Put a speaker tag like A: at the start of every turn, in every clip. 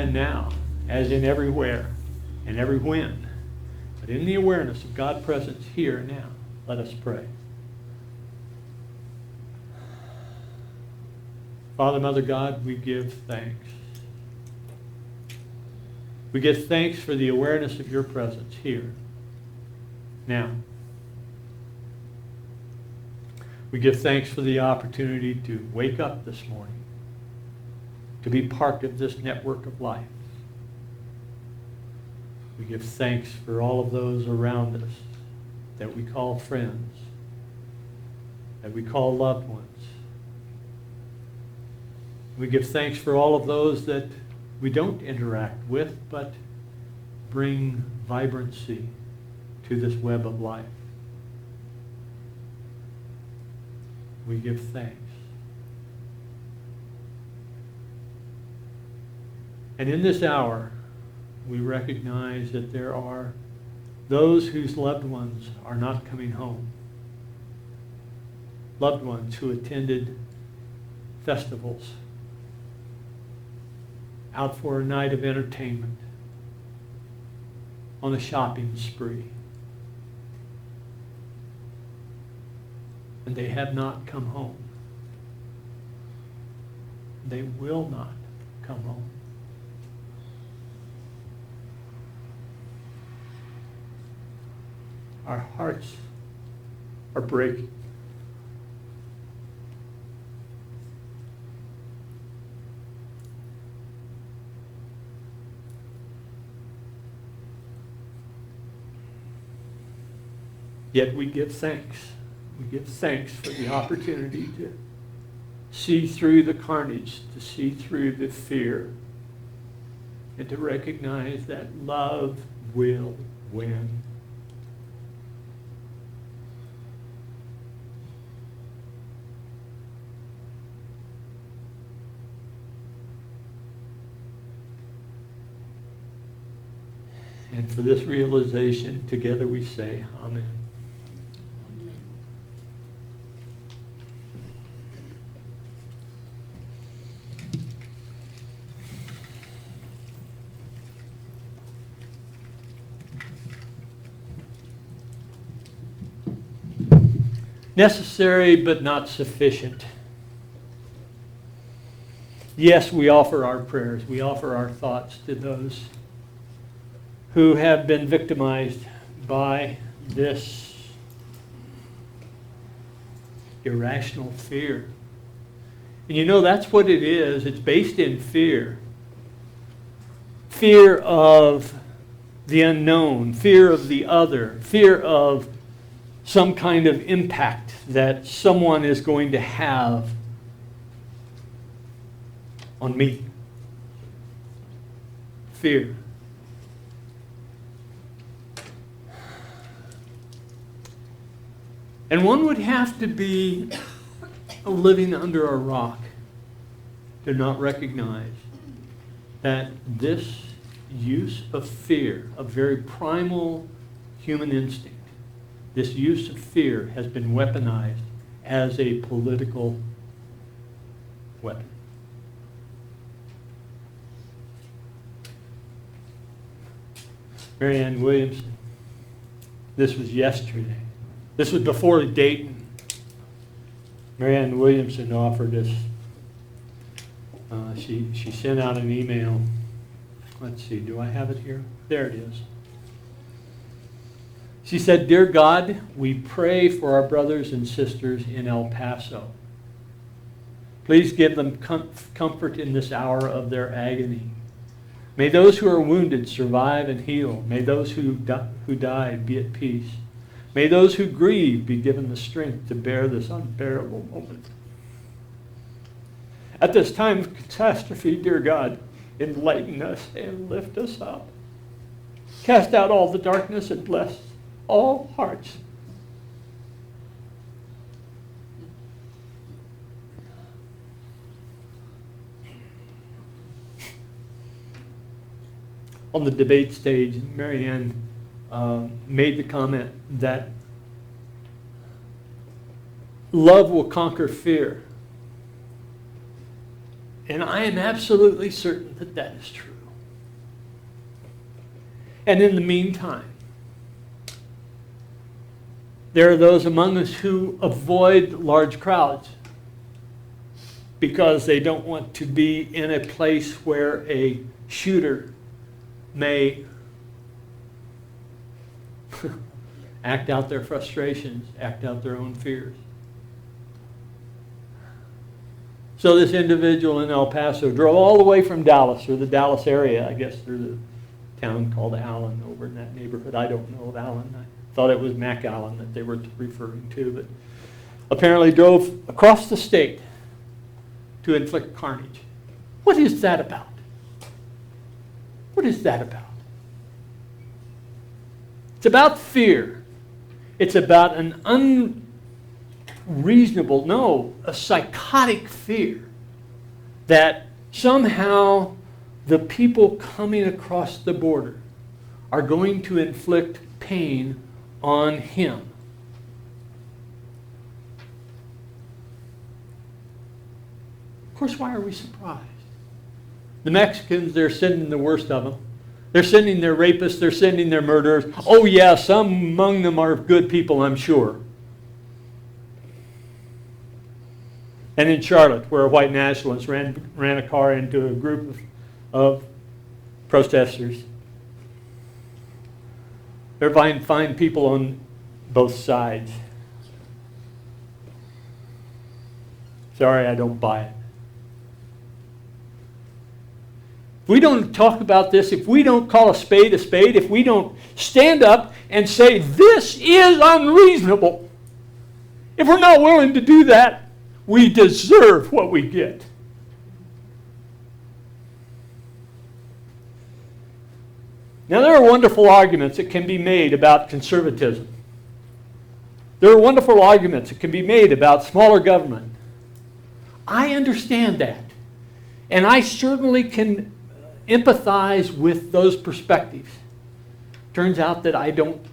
A: and now, as in everywhere and every when, but in the awareness of God's presence here and now, let us pray. Father, Mother God, we give thanks. We give thanks for the awareness of your presence here, now. We give thanks for the opportunity to wake up this morning, to be part of this network of life. We give thanks for all of those around us that we call friends, that we call loved ones. We give thanks for all of those that we don't interact with, but bring vibrancy to this web of life. We give thanks. And in this hour, we recognize that there are those whose loved ones are not coming home. Loved ones who attended festivals, out for a night of entertainment, on a shopping spree. And they have not come home. They will not come home. Our hearts are breaking. Yet we give thanks. We give thanks for the opportunity to see through the carnage, to see through the fear, and to recognize that love will win. And for this realization, together we say, Amen. Necessary but not sufficient. Yes, we offer our prayers. We offer our thoughts to those who have been victimized by this irrational fear. And you know, that's what it is. It's based in fear. Fear of the unknown, fear of the other, fear of some kind of impact that someone is going to have on me. Fear. And one would have to be living under a rock to not recognize that this use of fear, a very primal human instinct, this use of fear has been weaponized as a political weapon. Marianne Williamson, this was yesterday. This was before Dayton. Marianne Williamson offered us, she sent out an email. Let's see, do I have it here? There it is. She said, "Dear God, we pray for our brothers and sisters in El Paso. Please give them comfort in this hour of their agony. May those who are wounded survive and heal. May those who die be at peace. May those who grieve be given the strength to bear this unbearable moment. At this time of catastrophe, dear God, enlighten us and lift us up. Cast out all the darkness and bless all hearts. On the debate stage, Marianne made the comment that love will conquer fear. And I am absolutely certain that that is true. And in the meantime, there are those among us who avoid large crowds because they don't want to be in a place where a shooter may act out their frustrations, act out their own fears. So this individual in El Paso drove all the way from Dallas, or the Dallas area, I guess, through the town called Allen over in that neighborhood. I don't know of Allen. I thought it was McAllen that they were referring to, but apparently drove across the state to inflict carnage. What is that about? What is that about? It's about fear. It's about an unreasonable, no, a psychotic fear that somehow the people coming across the border are going to inflict pain on him. Of course, why are we surprised? The Mexicans, they're sending the worst of them. They're sending their rapists, they're sending their murderers. Oh yeah, some among them are good people, I'm sure. And in Charlotte, where a white nationalist ran a car into a group of protesters, they're fine people on both sides. Sorry, I don't buy it. If we don't talk about this, if we don't call a spade, if we don't stand up and say, this is unreasonable, if we're not willing to do that, we deserve what we get. Now, there are wonderful arguments that can be made about conservatism. There are wonderful arguments that can be made about smaller government. I understand that. And I certainly can empathize with those perspectives. Turns out that I don't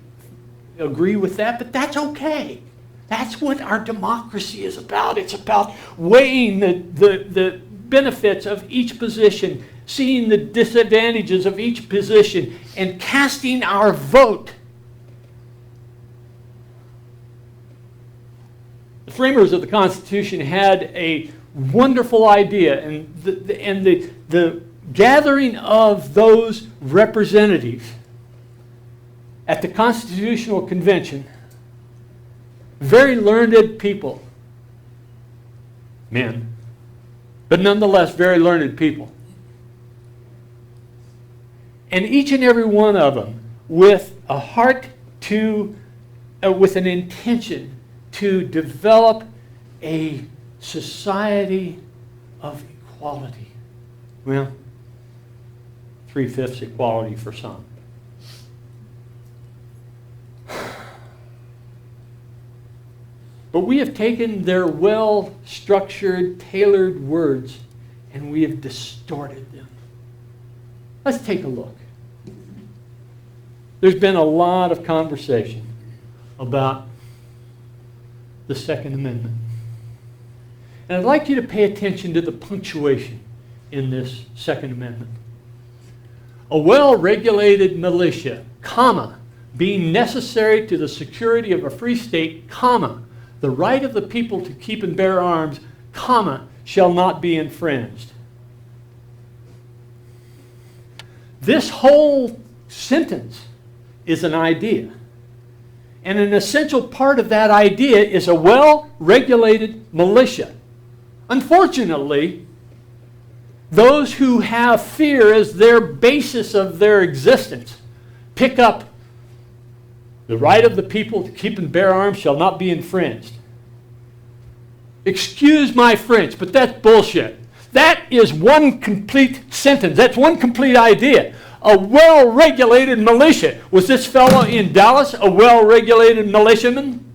A: agree with that, but that's okay. That's what our democracy is about. It's about weighing the benefits of each position, seeing the disadvantages of each position, and casting our vote. The framers of the Constitution had a wonderful idea, and the gathering of those representatives at the Constitutional Convention, very learned people, men, but nonetheless very learned people. And each and every one of them with a heart to, with an intention to develop a society of equality. Well, 3/5 equality for some. But we have taken their well-structured, tailored words and we have distorted them. Let's take a look. There's been a lot of conversation about the Second Amendment. And I'd like you to pay attention to the punctuation in this Second Amendment. A well-regulated militia, comma, being necessary to the security of a free state, comma, the right of the people to keep and bear arms, comma, shall not be infringed. This whole sentence is an idea. And an essential part of that idea is a well-regulated militia. Unfortunately, those who have fear as their basis of their existence pick up the right of the people to keep and bear arms shall not be infringed. Excuse my French, but that's bullshit. That is one complete sentence. That's one complete idea. A well-regulated militia. Was this fellow in Dallas a well-regulated militiaman?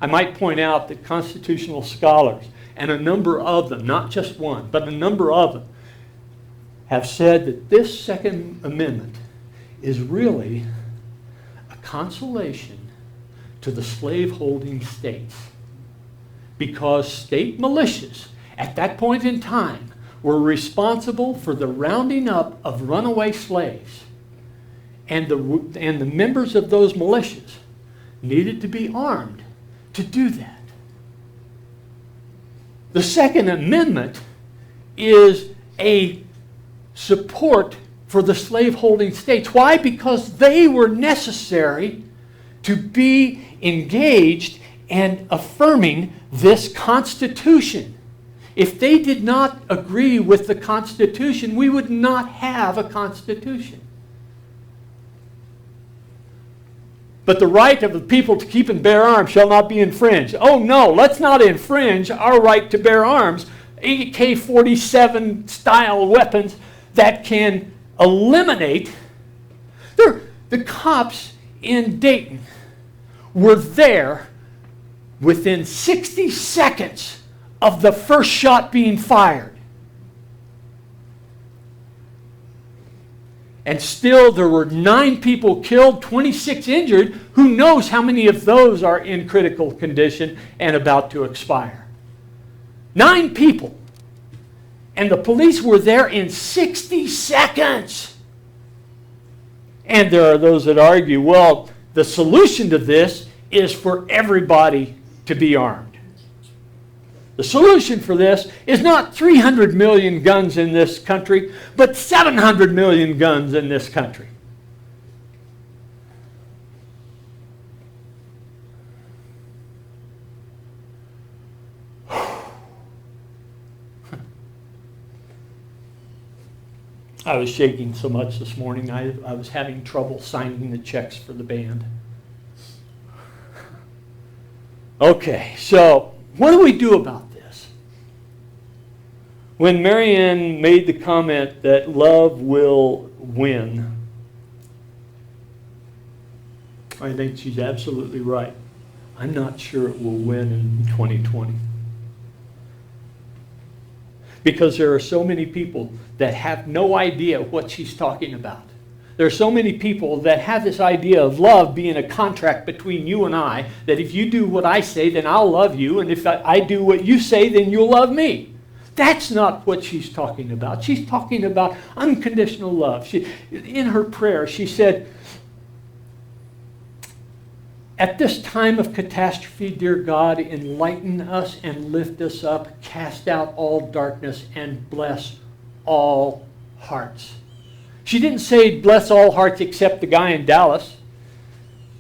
A: I might point out that constitutional scholars, and a number of them, not just one, but a number of them, have said that this Second Amendment is really a consolation to the slave-holding states. Because state militias, at that point in time, were responsible for the rounding up of runaway slaves. And the members of those militias needed to be armed to do that. The Second Amendment is a support for the slaveholding states. Why? Because they were necessary to be engaged and affirming this Constitution. If they did not agree with the Constitution, we would not have a Constitution. But the right of the people to keep and bear arms shall not be infringed. Oh no, let's not infringe our right to bear arms. AK-47 style weapons that can eliminate. The cops in Dayton were there within 60 seconds of the first shot being fired. And still there were 9 people killed, 26 injured. Who knows how many of those are in critical condition and about to expire? 9 people. And the police were there in 60 seconds. And there are those that argue, well, the solution to this is for everybody to be armed. The solution for this is not 300 million guns in this country, but 700 million guns in this country. I was shaking so much this morning, I was having trouble signing the checks for the band. Okay, so what do we do about this? When Marianne made the comment that love will win, I think she's absolutely right. I'm not sure it will win in 2020. Because there are so many people that have no idea what she's talking about. There are so many people that have this idea of love being a contract between you and I, that if you do what I say, then I'll love you, and if I do what you say, then you'll love me. That's not what she's talking about. She's talking about unconditional love. In her prayer, she said, at this time of catastrophe, dear God, enlighten us and lift us up, cast out all darkness, and bless all hearts. She didn't say bless all hearts except the guy in Dallas.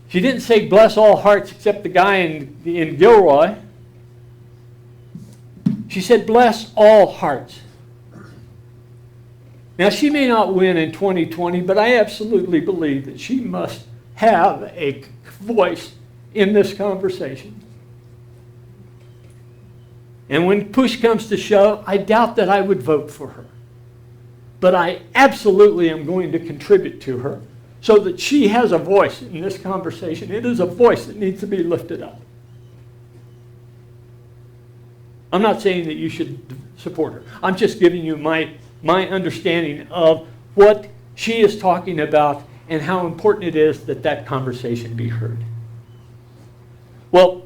A: She didn't say bless all hearts except the guy in Gilroy. She said bless all hearts. Now she may not win in 2020, but I absolutely believe that she must have a voice in this conversation. And when push comes to shove, I doubt that I would vote for her. But I absolutely am going to contribute to her so that she has a voice in this conversation. It is a voice that needs to be lifted up. I'm not saying that you should support her. I'm just giving you my understanding of what she is talking about and how important it is that that conversation be heard. Well,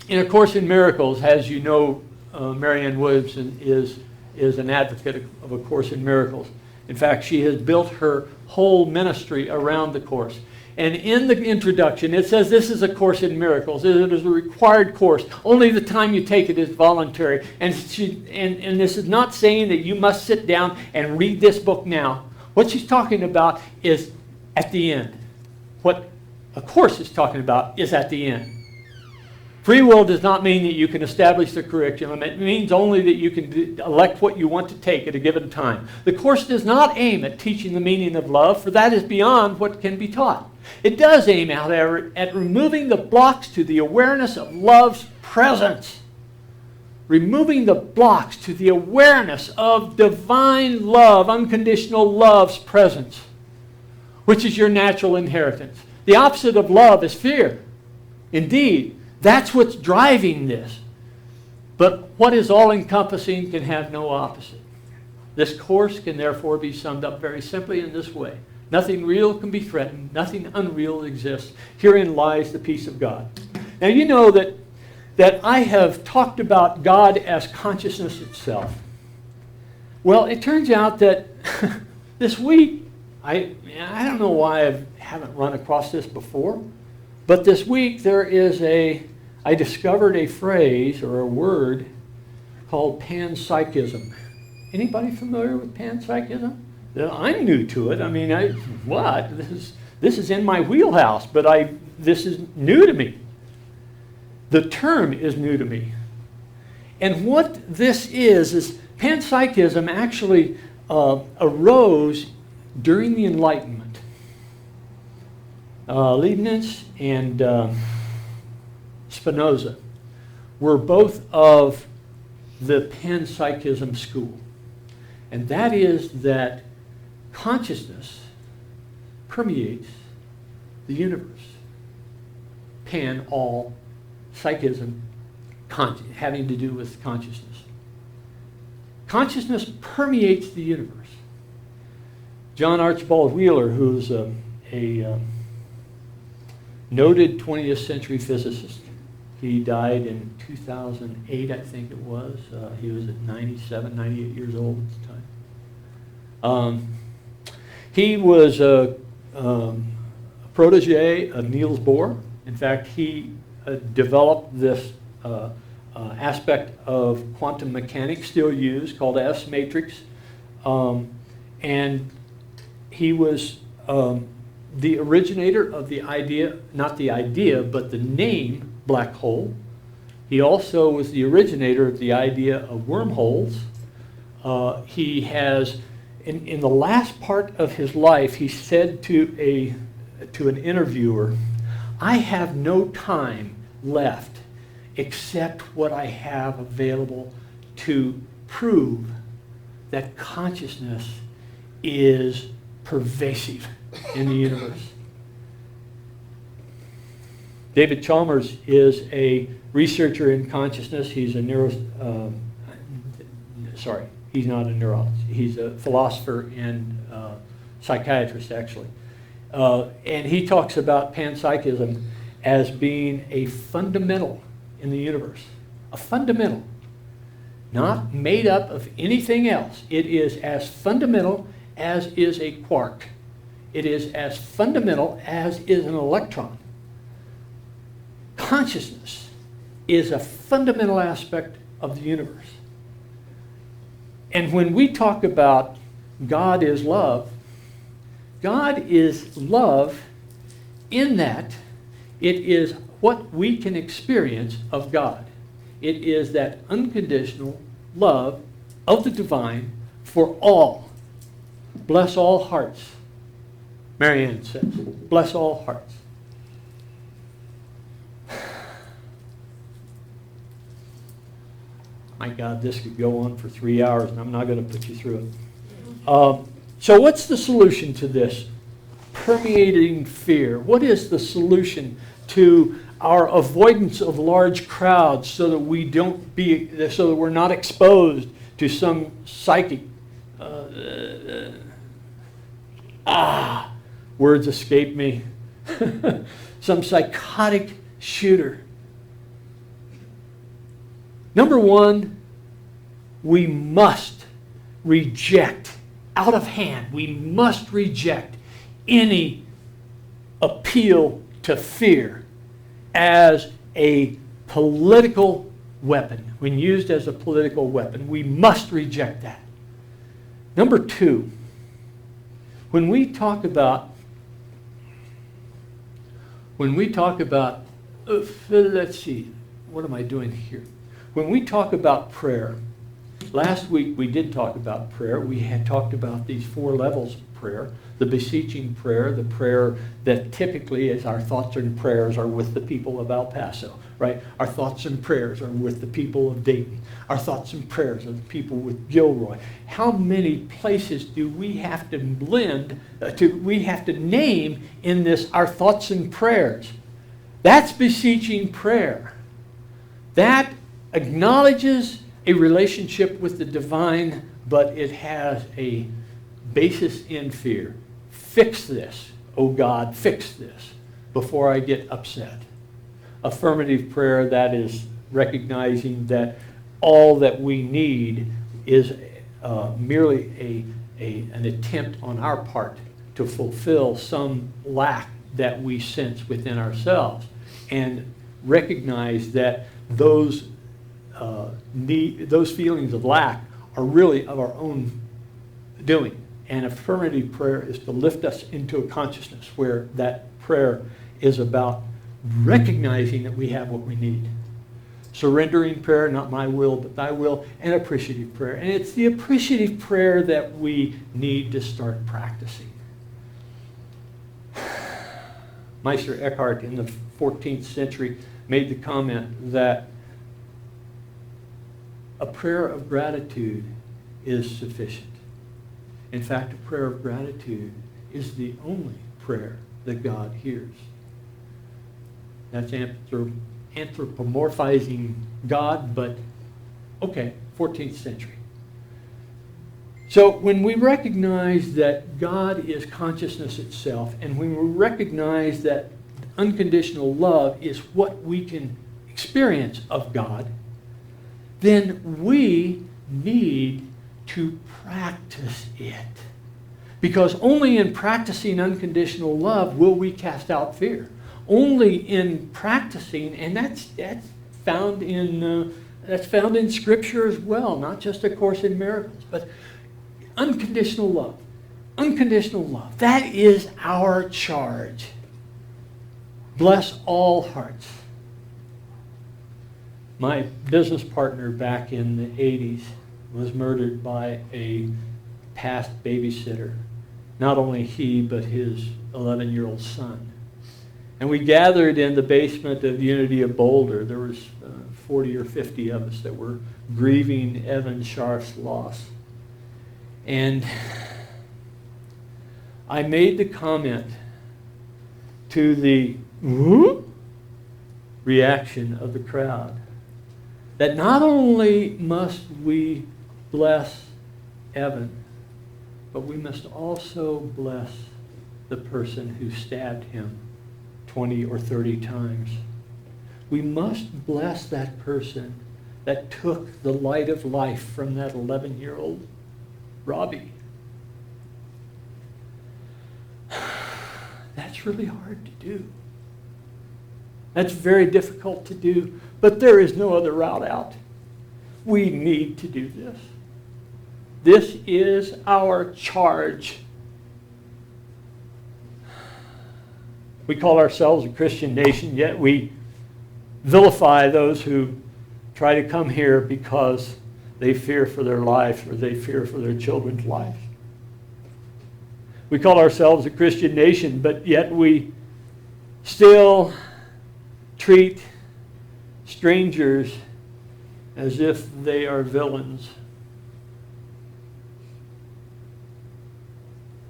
A: in A Course in Miracles, as you know, Marianne Williamson is an advocate of A Course in Miracles. In fact, she has built her whole ministry around the Course. And in the introduction, it says this is A Course in Miracles. It is a required course. Only the time you take it is voluntary. And this is not saying that you must sit down and read this book now. What she's talking about is at the end. What A Course is talking about is at the end. Free will does not mean that you can establish the curriculum. It means only that you can elect what you want to take at a given time. The Course does not aim at teaching the meaning of love, for that is beyond what can be taught. It does aim, however, at removing the blocks to the awareness of love's presence. Removing the blocks to the awareness of divine love, unconditional love's presence, which is your natural inheritance. The opposite of love is fear. Indeed, that's what's driving this. But what is all-encompassing can have no opposite. This course can therefore be summed up very simply in this way. Nothing real can be threatened. Nothing unreal exists. Herein lies the peace of God. Now you know that I have talked about God as consciousness itself. Well, it turns out that this week, I don't know why I haven't run across this before, but this week I discovered a phrase or a word called panpsychism. Anybody familiar with panpsychism? I'm new to it. I mean, what? This is in my wheelhouse, but this is new to me. The term is new to me. And what this is panpsychism actually arose during the Enlightenment. Leibniz and Spinoza were both of the panpsychism school. And that is that consciousness permeates the universe. Pan, all, psychism, having to do with consciousness. Consciousness permeates the universe. John Archibald Wheeler, who's a noted 20th century physicist, he died in 2008, I think it was. He was at 97, 98 years old at the time. He was a protege of Niels Bohr. In fact, he developed this aspect of quantum mechanics still used called S matrix. And he was the originator of the idea, not the idea, but the name black hole. He also was the originator of the idea of wormholes. He has, in the last part of his life, he said to an interviewer, "I have no time left except what I have available to prove that consciousness is pervasive in the universe." David Chalmers is a researcher in consciousness. He's a he's not a neurologist. He's a philosopher and psychiatrist, actually. And he talks about panpsychism as being a fundamental in the universe. A fundamental. Not made up of anything else. It is as fundamental as is a quark. It is as fundamental as is an electron. Consciousness is a fundamental aspect of the universe. And when we talk about God is love in that it is what we can experience of God. It is that unconditional love of the divine for all. Bless all hearts. Marianne says, bless all hearts. My God, this could go on for 3 hours, and I'm not going to put you through it. So what's the solution to this permeating fear? What is the solution to our avoidance of large crowds so that we're not exposed to some psychic words escape me. Some psychotic shooter. Number one, we must reject, out of hand, we must reject any appeal to fear as a political weapon. When used as a political weapon, we must reject that. Number two, when we talk about, let's see, what am I doing here? When we talk about prayer, last week we did talk about prayer. We had talked about these 4 levels of prayer. The beseeching prayer, the prayer that typically is our thoughts and prayers are with the people of El Paso, right? Our thoughts and prayers are with the people of Dayton. Our thoughts and prayers are the people with Gilroy. How many places do we have to name in this, our thoughts and prayers? That's beseeching prayer. That acknowledges a relationship with the divine, but it has a basis in fear. Fix this, oh God, fix this before I get upset. Affirmative prayer, that is recognizing that all that we need is merely an attempt on our part to fulfill some lack that we sense within ourselves, and recognize that those feelings of lack are really of our own doing. And affirmative prayer is to lift us into a consciousness where that prayer is about recognizing that we have what we need. Surrendering prayer, not my will, but thy will, and appreciative prayer. And it's the appreciative prayer that we need to start practicing. Meister Eckhart in the 14th century made the comment that a prayer of gratitude is sufficient. In fact, a prayer of gratitude is the only prayer that God hears. That's anthropomorphizing God, but okay, 14th century. So when we recognize that God is consciousness itself, and when we recognize that unconditional love is what we can experience of God, then we need to practice it. Because only in practicing unconditional love will we cast out fear. Only in practicing, and that's found in Scripture as well, not just A Course in Miracles, but unconditional love. Unconditional love. That is our charge. Bless all hearts. My business partner back in the 80s was murdered by a past babysitter. Not only he, but his 11-year-old son. And we gathered in the basement of Unity of Boulder. There was 40 or 50 of us that were grieving Evan Scharf's loss. And I made the comment to the reaction of the crowd that not only must we bless Evan, but we must also bless the person who stabbed him 20 or 30 times. We must bless that person that took the light of life from that 11-year-old Robbie. That's really hard to do. That's very difficult to do, but there is no other route out. We need to do this. This is our charge. We call ourselves a Christian nation, yet we vilify those who try to come here because they fear for their life or they fear for their children's lives. We call ourselves a Christian nation, but yet we still treat strangers as if they are villains.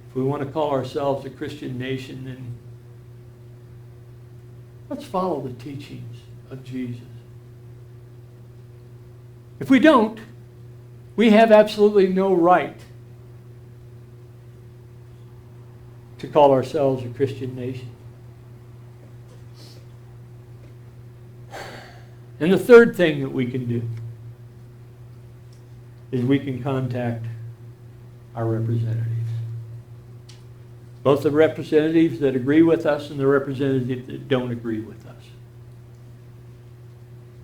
A: If we want to call ourselves a Christian nation, then let's follow the teachings of Jesus. If we don't, we have absolutely no right to call ourselves a Christian nation. And the third thing that we can do is we can contact our representatives. Both the representatives that agree with us and the representatives that don't agree with us.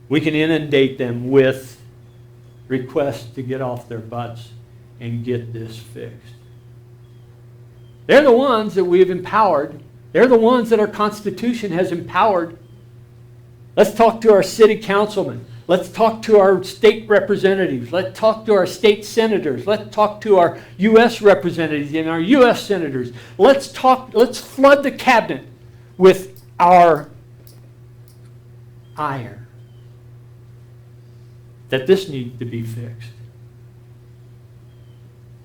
A: We can inundate them with requests to get off their butts and get this fixed. They're the ones that we've empowered. They're the ones that our Constitution has empowered. Let's talk to our city councilmen. Let's talk to our state representatives. Let's talk to our state senators. Let's talk to our U.S. representatives and our U.S. senators. Let's flood the cabinet with our ire that this needs to be fixed.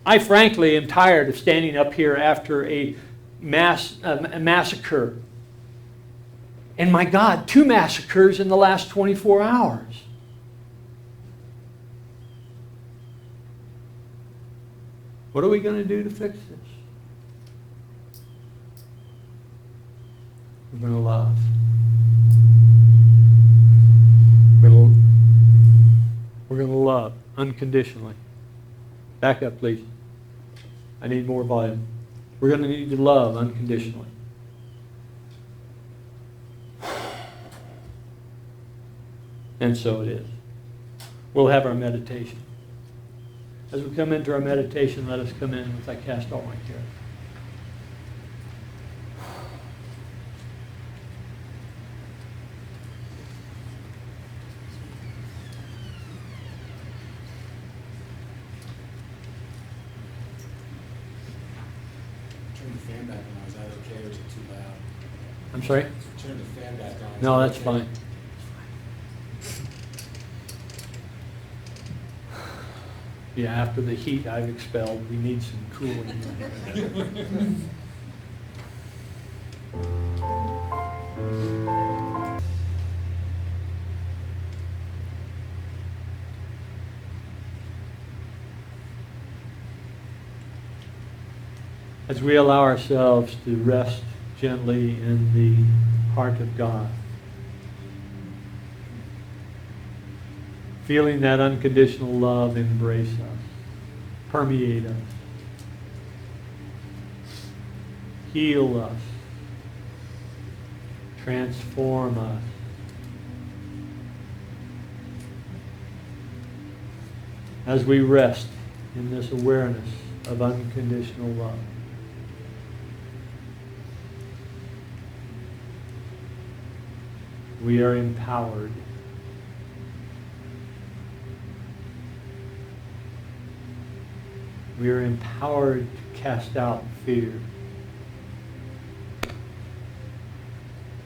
A: I frankly am tired of standing up here after a massacre. And my God, 2 massacres in the last 24 hours. What are we going to do to fix this? We're going to love. We're going to love unconditionally. Back up, please. I need more volume. We're going to need to love unconditionally. And so it is. We'll have our meditation. As we come into our meditation, let us come in with I cast all my cares.
B: Turn the fan back on. Is that okay or is it too loud?
A: I'm sorry?
B: Turn the fan back on.
A: No, that's fine. Yeah, after the heat I've expelled, we need some cooling. As we allow ourselves to rest gently in the heart of God, feeling that unconditional love embrace us, permeate us, heal us, transform us. As we rest in this awareness of unconditional love. We are empowered. We are empowered to cast out fear.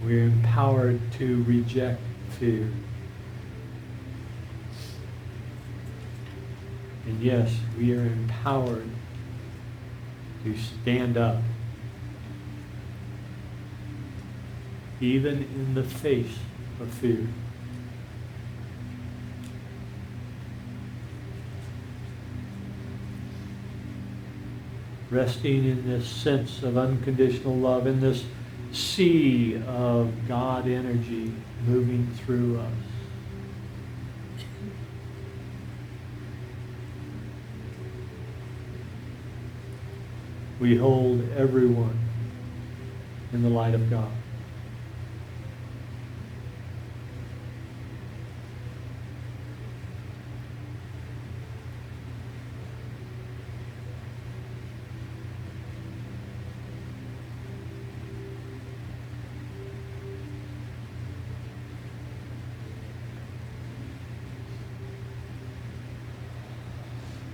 A: We are empowered to reject fear. And yes, we are empowered to stand up, even in the face of fear. Resting in this sense of unconditional love, in this sea of God energy moving through us. We hold everyone in the light of God.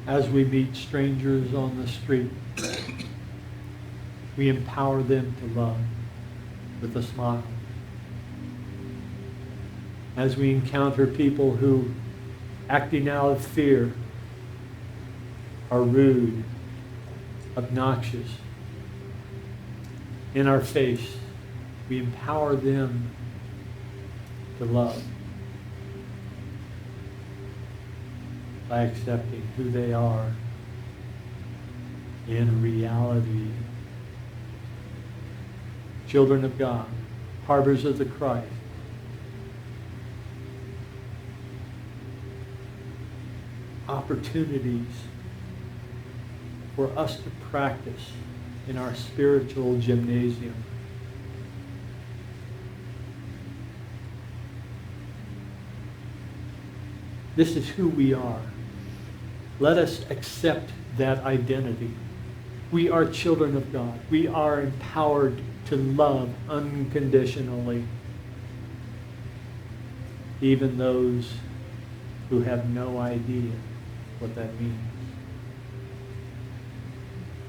A: As we meet strangers on the street, we empower them to love with a smile. As we encounter people who, acting out of fear, are rude, obnoxious, in our face, we empower them to love by accepting who they are in reality. Children of God, harbors of the Christ. Opportunities for us to practice in our spiritual gymnasium. This is who we are. Let us accept that identity. We are children of God. We are empowered to love unconditionally, even those who have no idea what that means.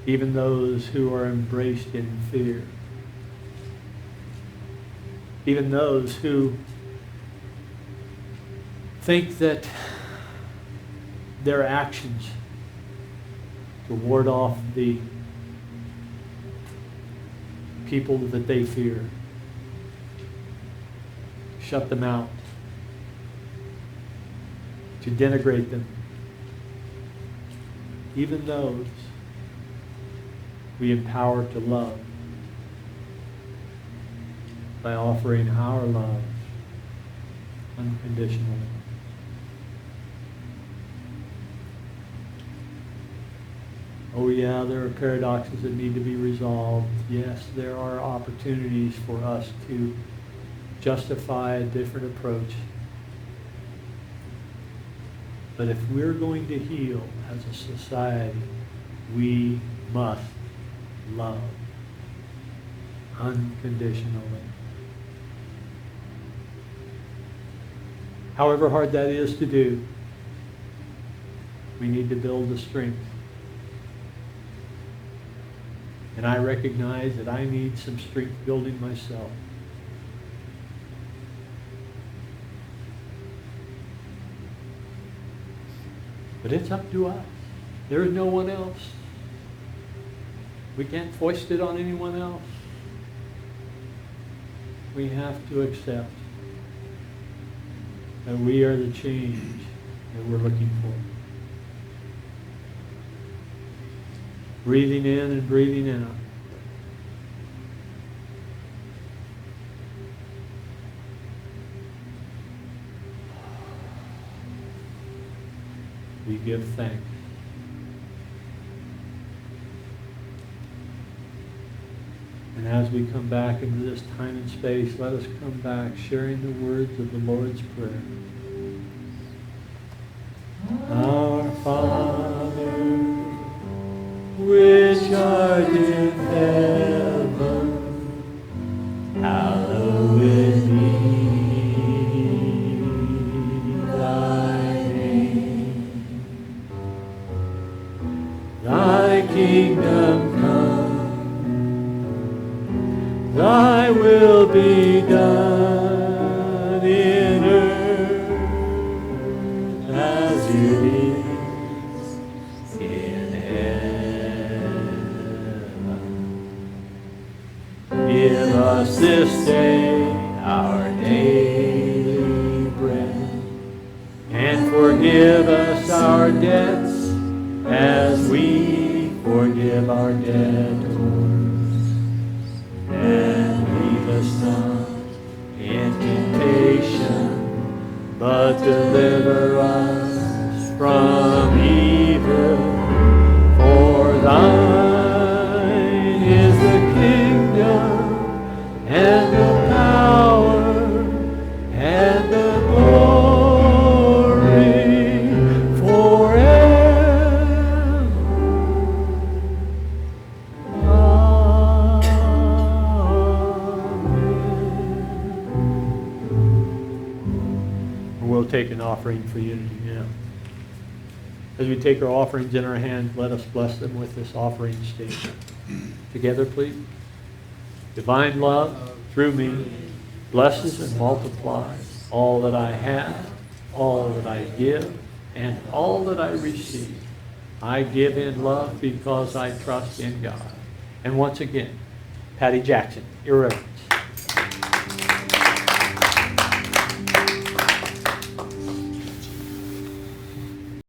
A: Even those who are embraced in fear. Even those who think that their actions to ward off the people that they fear, shut them out, to denigrate them. Even those we empower to love by offering our love unconditionally. Oh yeah, there are paradoxes that need to be resolved. Yes, there are opportunities for us to justify a different approach. But if we're going to heal as a society, we must love unconditionally. However hard that is to do, we need to build the strength. And I recognize that I need some strength building myself. But it's up to us. There is no one else. We can't foist it on anyone else. We have to accept that we are the change that we're looking for. Breathing in and breathing out. We give thanks. And as we come back into this time and space, let us come back sharing the words of the Lord's Prayer. Our Father, which art in heaven, hallowed be thy name. Thy kingdom come, thy will be done in earth as it is in heaven. Give us this day our daily bread, and forgive us our debts as we forgive our debtors. And lead us not in temptation, but deliver us from evil. For thine is the kingdom, and the power, and the glory forever. Amen. We'll take an offering for unity now. As we take our offerings in our hands, let us bless them with this offering statement. Together, please. Divine love, through me, blesses and multiplies all that I have, all that I give, and all that I receive. I give in love because I trust in God. And once again, Patty Jackson, irreverence.